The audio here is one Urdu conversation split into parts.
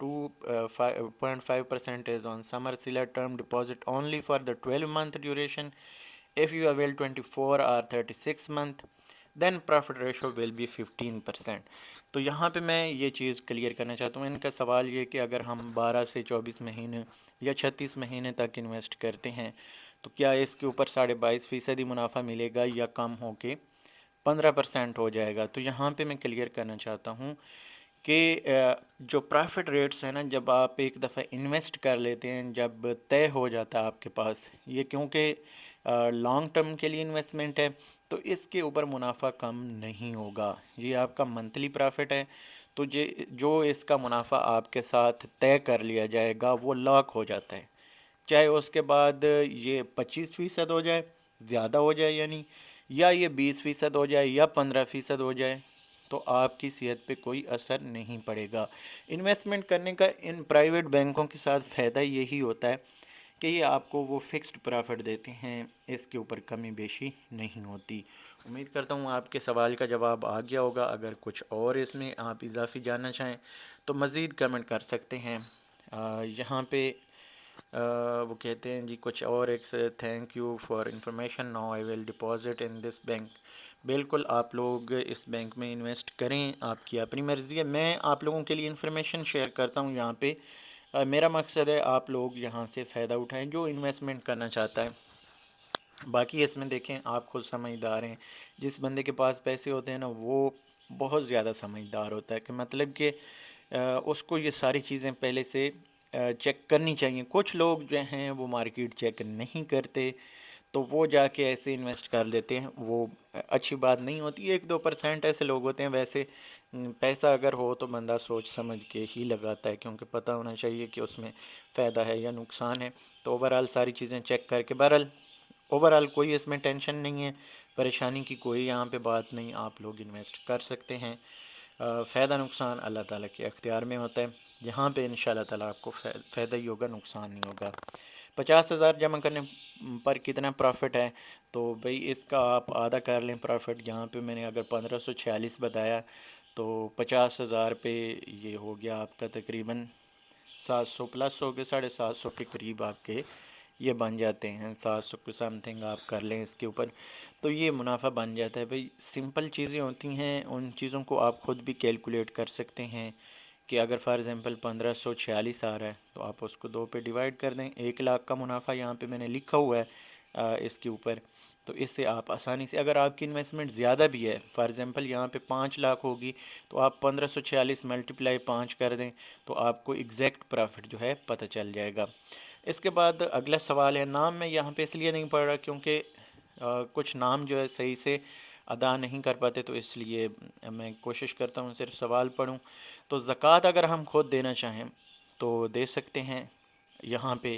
22.5% is on summer seller term deposit only for the 12-month duration if you avail 24 or 36 month. Then profit ratio will be 15%. تو یہاں پہ میں یہ چیز کلیئر کرنا چاہتا ہوں. ان کا سوال یہ کہ اگر ہم 12 سے 24 مہینے یا 36 مہینے تک انویسٹ کرتے ہیں تو کیا اس کے اوپر 22.5% منافع ملے گا یا کم ہو کے 15% ہو جائے گا. تو یہاں پہ میں کلیئر کرنا چاہتا ہوں کہ جو پرافٹ ریٹس ہیں نا، جب آپ ایک دفعہ انویسٹ کر لیتے ہیں، جب طے ہو جاتا ہے آپ کے پاس یہ، کیونکہ لانگ ٹرم کے لیے انویسٹمنٹ ہے تو اس کے اوپر منافع کم نہیں ہوگا. یہ آپ کا منتھلی پرافٹ ہے تو جو اس کا منافع آپ کے ساتھ طے کر لیا جائے گا وہ لاک ہو جاتا ہے. چاہے اس کے بعد یہ 25% ہو جائے، زیادہ ہو جائے یعنی، یا یہ 20% ہو جائے یا 15% ہو جائے، تو آپ کی صحت پہ کوئی اثر نہیں پڑے گا. انویسٹمنٹ کرنے کا ان پرائیویٹ بینکوں کے ساتھ فائدہ یہی ہوتا ہے کہ یہ آپ کو وہ فکسڈ پرافٹ دیتے ہیں، اس کے اوپر کمی بیشی نہیں ہوتی. امید کرتا ہوں آپ کے سوال کا جواب آ گیا ہوگا. اگر کچھ اور اس میں آپ اضافی جاننا چاہیں تو مزید کمنٹ کر سکتے ہیں. یہاں پہ وہ کہتے ہیں جی کچھ اور ایک سے، thank you for information, now I will deposit in this bank. بالکل آپ لوگ اس بینک میں انویسٹ کریں، آپ کی اپنی مرضی ہے. میں آپ لوگوں کے لیے انفارمیشن شیئر کرتا ہوں یہاں پہ. میرا مقصد ہے آپ لوگ یہاں سے فائدہ اٹھائیں جو انویسٹمنٹ کرنا چاہتا ہے. باقی اس میں دیکھیں آپ خود سمجھدار ہیں. جس بندے کے پاس پیسے ہوتے ہیں نا وہ بہت زیادہ سمجھدار ہوتا ہے، کہ مطلب کہ اس کو یہ ساری چیزیں پہلے سے چیک کرنی چاہیے. کچھ لوگ جو ہیں وہ مارکیٹ چیک نہیں کرتے تو وہ جا کے ایسے انویسٹ کر لیتے ہیں، وہ اچھی بات نہیں ہوتی. 1-2% ایسے لوگ ہوتے ہیں. ویسے پیسہ اگر ہو تو بندہ سوچ سمجھ کے ہی لگاتا ہے، کیونکہ پتہ ہونا چاہیے کہ اس میں فائدہ ہے یا نقصان ہے. تو اوورال ساری چیزیں چیک کر کے، بہرحال اوورال کوئی اس میں ٹینشن نہیں ہے، پریشانی کی کوئی یہاں پہ بات نہیں. آپ لوگ انویسٹ کر سکتے ہیں. فائدہ نقصان اللہ تعالیٰ کے اختیار میں ہوتا ہے. یہاں پہ انشاءاللہ تعالیٰ آپ کو فائدہ ہی ہوگا، نقصان نہیں ہوگا. 50,000 جمع کرنے پر کتنا پروفٹ ہے؟ تو بھئی اس کا آپ آدھا کر لیں پروفٹ. یہاں پہ میں نے اگر 1546 بتایا تو 50,000 پہ یہ ہو گیا آپ کا تقریباً 700 پلس ہو گئے، 750 کے قریب آپ کے یہ بن جاتے ہیں. 700 کے سم تھنگ آپ کر لیں اس کے اوپر، تو یہ منافع بن جاتا ہے. بھئی سمپل چیزیں ہوتی ہیں، ان چیزوں کو آپ خود بھی کیلکولیٹ کر سکتے ہیں. کہ اگر فار ایگزامپل 1546 آ رہا ہے تو آپ اس کو 2 پہ ڈیوائڈ کر دیں. 1 لاکھ کا منافع یہاں پہ میں نے لکھا ہوا ہے اس کے اوپر. تو اس سے آپ آسانی سے، اگر آپ کی انویسٹمنٹ زیادہ بھی ہے، فار ایگزامپل یہاں پہ 5 لاکھ ہوگی تو آپ 1546 ملٹیپلائی 5 کر دیں تو آپ کو ایگزیکٹ پرافٹ جو ہے پتہ چل جائے گا. اس کے بعد اگلا سوال ہے نام. میں یہاں پہ اس لیے نہیں پڑھ رہا کیونکہ کچھ نام جو ہے صحیح سے ادا نہیں کر پاتے، تو اس لیے میں کوشش کرتا ہوں صرف سوال پڑھوں. تو زکوٰۃ اگر ہم خود دینا چاہیں تو دے سکتے ہیں. یہاں پہ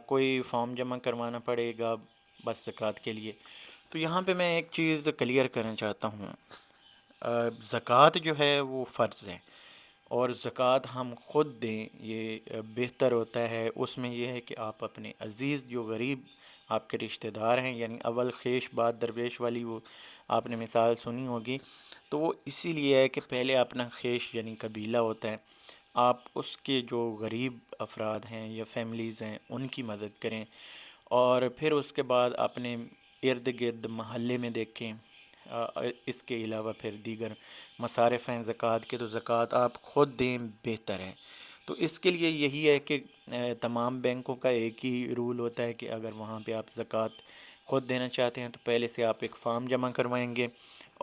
کوئی فارم جمع کروانا پڑے گا بس زکوٰۃ کے لیے. تو یہاں پہ میں ایک چیز کلیئر کرنا چاہتا ہوں. زکوٰۃ جو ہے وہ فرض ہے، اور زکوٰۃ ہم خود دیں یہ بہتر ہوتا ہے. اس میں یہ ہے کہ آپ اپنے عزیز جو غریب آپ کے رشتہ دار ہیں، یعنی اول خیش بعد درویش والی وہ آپ نے مثال سنی ہوگی، تو وہ اسی لیے ہے کہ پہلے اپنا خیش یعنی قبیلہ ہوتا ہے، آپ اس کے جو غریب افراد ہیں یا فیملیز ہیں ان کی مدد کریں، اور پھر اس کے بعد اپنے ارد گرد محلے میں دیکھیں. اس کے علاوہ پھر دیگر مصارف ہیں زکوٰۃ کے، تو زکوٰۃ آپ خود دیں بہتر ہے. تو اس کے لیے یہی ہے کہ تمام بینکوں کا ایک ہی رول ہوتا ہے کہ اگر وہاں پہ آپ زکوٰۃ خود دینا چاہتے ہیں تو پہلے سے آپ ایک فارم جمع کروائیں گے،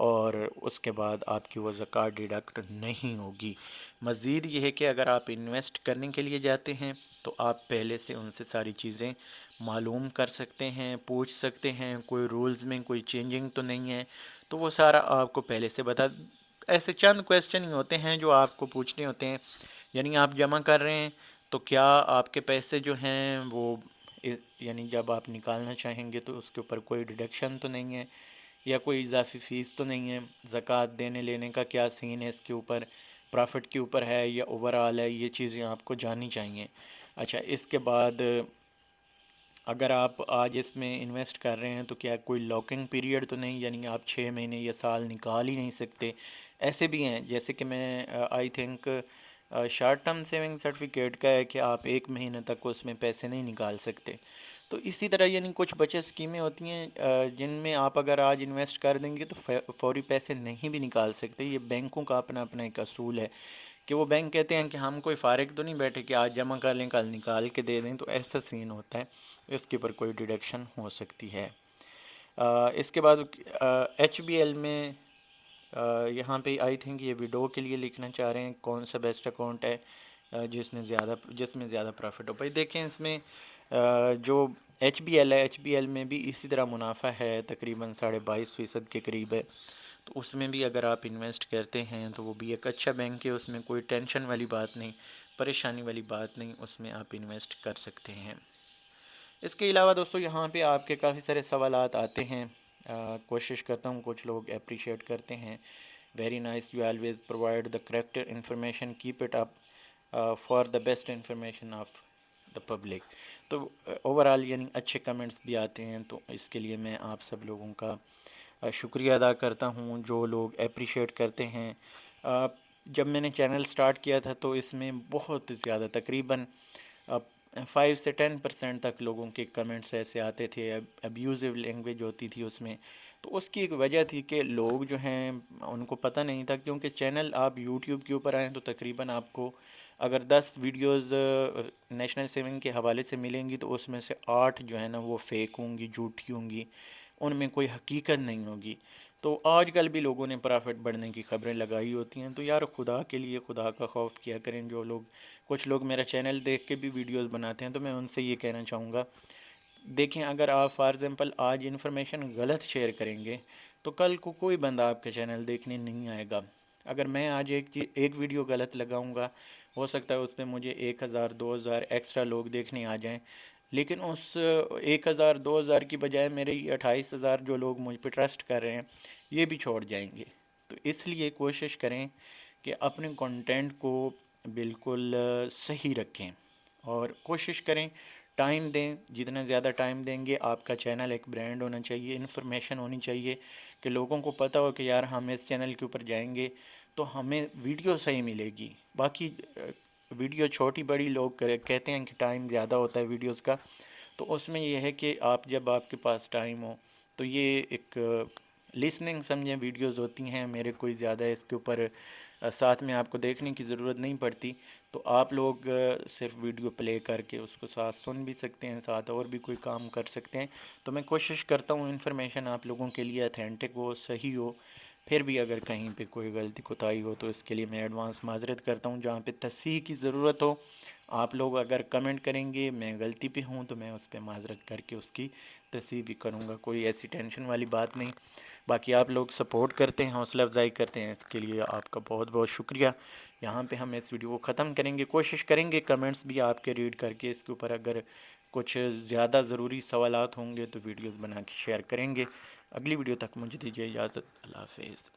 اور اس کے بعد آپ کی وہ زکوٰۃ ڈیڈکٹ نہیں ہوگی. مزید یہ ہے کہ اگر آپ انویسٹ کرنے کے لیے جاتے ہیں تو آپ پہلے سے ان سے ساری چیزیں معلوم کر سکتے ہیں، پوچھ سکتے ہیں کوئی رولز میں کوئی چینجنگ تو نہیں ہے، تو وہ سارا آپ کو پہلے سے بتا. ایسے چند کویسچن ہی ہوتے ہیں جو آپ کو پوچھنے ہوتے ہیں. یعنی آپ جمع کر رہے ہیں تو کیا آپ کے پیسے جو ہیں وہ یعنی جب آپ نکالنا چاہیں گے تو اس کے اوپر کوئی ڈیڈکشن تو نہیں ہے، یا کوئی اضافی فیس تو نہیں ہے. زکوٰۃ دینے لینے کا کیا سین ہے، اس کے اوپر پرافٹ کے اوپر ہے یا اوورآل ہے، یہ چیزیں آپ کو جاننی چاہیے. اچھا، اس کے بعد اگر آپ آج اس میں انویسٹ کر رہے ہیں تو کیا کوئی لاکنگ پیریڈ تو نہیں، یعنی آپ 6 مہینے یا سال نکال ہی نہیں سکتے. ایسے بھی ہیں، جیسے کہ میں I think short term saving certificate کا ہے کہ آپ 1 مہینے تک اس میں پیسے نہیں نکال سکتے. تو اسی طرح یعنی کچھ بچت اسکیمیں ہوتی ہیں جن میں آپ اگر آج انویسٹ کر دیں گے تو فوری پیسے نہیں بھی نکال سکتے. یہ بینکوں کا اپنا اپنا ایک اصول ہے کہ وہ بینک کہتے ہیں کہ ہم کوئی فارغ تو نہیں بیٹھے کہ آج جمع کر لیں کل نکال کے دے دیں. تو ایسا سین ہوتا ہے, اس کے اوپر کوئی ڈیڈکشن ہو سکتی ہے. اس کے بعد ایچ بی ایل میں یہاں پہ آئی تھنک یہ ویڈو کے لیے لکھنا چاہ رہے ہیں کون سا بیسٹ اکاؤنٹ ہے جس میں زیادہ پروفٹ ہو. بھائی دیکھیں اس میں جو ایچ بی ایل ہے, ایچ بی ایل میں بھی اسی طرح منافع ہے, تقریباً 22.5% کے قریب ہے. تو اس میں بھی اگر آپ انویسٹ کرتے ہیں تو وہ بھی ایک اچھا بینک ہے, اس میں کوئی ٹینشن والی بات نہیں, پریشانی والی بات نہیں, اس میں آپ انویسٹ کر سکتے ہیں. اس کے علاوہ دوستو یہاں پہ آپ کے کافی سارے سوالات آتے ہیں, کوشش کرتا ہوں کچھ لوگ اپریشیٹ کرتے ہیں, very nice you always provide the correct information, keep it up for the best information of the public. تو اوور آل یعنی اچھے کمنٹس بھی آتے ہیں, تو اس کے لیے میں آپ سب لوگوں کا شکریہ ادا کرتا ہوں جو لوگ اپریشیٹ کرتے ہیں. جب میں نے چینل سٹارٹ کیا تھا تو اس میں بہت زیادہ تقریباً 5 سے 10% تک لوگوں کے کمنٹس ایسے آتے تھے, ابیوزو لینگویج ہوتی تھی اس میں. تو اس کی ایک وجہ تھی کہ لوگ جو ہیں ان کو پتہ نہیں تھا, کیونکہ چینل آپ یوٹیوب کے اوپر آئیں تو تقریباً آپ کو اگر 10 ویڈیوز نیشنل سیونگ کے حوالے سے ملیں گی تو اس میں سے 8 جو ہے نا وہ فیک ہوں گی, جھوٹی ہوں گی, ان میں کوئی حقیقت نہیں ہوگی. تو آج کل بھی لوگوں نے پرافٹ بڑھنے کی خبریں لگائی ہوتی ہیں. تو یار خدا کے لیے خدا کا خوف کیا کریں. جو لوگ کچھ لوگ میرا چینل دیکھ کے بھی ویڈیوز بناتے ہیں تو میں ان سے یہ کہنا چاہوں گا, دیکھیں اگر آپ فار ایگزامپل آج انفارمیشن غلط شیئر کریں گے تو کل کو کوئی بندہ آپ کے چینل دیکھنے نہیں آئے گا. اگر میں آج ایک ویڈیو غلط لگاؤں گا, ہو سکتا ہے اس پہ مجھے 1000 2000 ایکسٹرا لوگ دیکھنے آ جائیں, لیکن اس 1000 2000 کی بجائے میرے 28,000 جو لوگ مجھ پہ ٹرسٹ کر رہے ہیں یہ بھی چھوڑ جائیں گے. تو اس لیے کوشش کریں کہ اپنے کنٹینٹ کو بالکل صحیح رکھیں, اور کوشش کریں ٹائم دیں. جتنا زیادہ ٹائم دیں گے آپ کا چینل ایک برانڈ ہونا چاہیے, انفارمیشن ہونی چاہیے کہ لوگوں کو پتہ ہو کہ یار ہم اس چینل کے اوپر جائیں گے تو ہمیں ویڈیو صحیح ملے گی. باقی ویڈیو چھوٹی بڑی لوگ کہتے ہیں کہ ٹائم زیادہ ہوتا ہے ویڈیوز کا, تو اس میں یہ ہے کہ جب آپ کے پاس ٹائم ہو تو یہ ایک لسننگ سمجھیں ویڈیوز ہوتی ہیں. میرے کوئی زیادہ اس کے اوپر ساتھ میں آپ کو دیکھنے کی ضرورت نہیں پڑتی, تو آپ لوگ صرف ویڈیو پلے کر کے اس کو ساتھ سن بھی سکتے ہیں, ساتھ اور بھی کوئی کام کر سکتے ہیں. تو میں کوشش کرتا ہوں انفارمیشن آپ لوگوں کے لیے اتھینٹک ہو, صحیح ہو. پھر بھی اگر کہیں پہ کوئی غلطی کوتاہی ہو تو اس کے لیے میں ایڈوانس معذرت کرتا ہوں. جہاں پہ تصحیح کی ضرورت ہو آپ لوگ اگر کمنٹ کریں گے میں غلطی پہ ہوں تو میں اس پہ معذرت کر کے اس کی تصحیح بھی کروں گا, کوئی ایسی ٹینشن والی بات نہیں. باقی آپ لوگ سپورٹ کرتے ہیں, حوصلہ افزائی کرتے ہیں, اس کے لیے آپ کا بہت بہت شکریہ. یہاں پہ ہم اس ویڈیو کو ختم کریں گے. کوشش کریں گے کمنٹس بھی آپ کے ریڈ کر کے اس کے اوپر اگر کچھ زیادہ ضروری سوالات ہوں گے تو ویڈیوز بنا کے شیئر کریں گے. اگلی ویڈیو تک مجھے دیجیے اجازت. اللہ حافظ.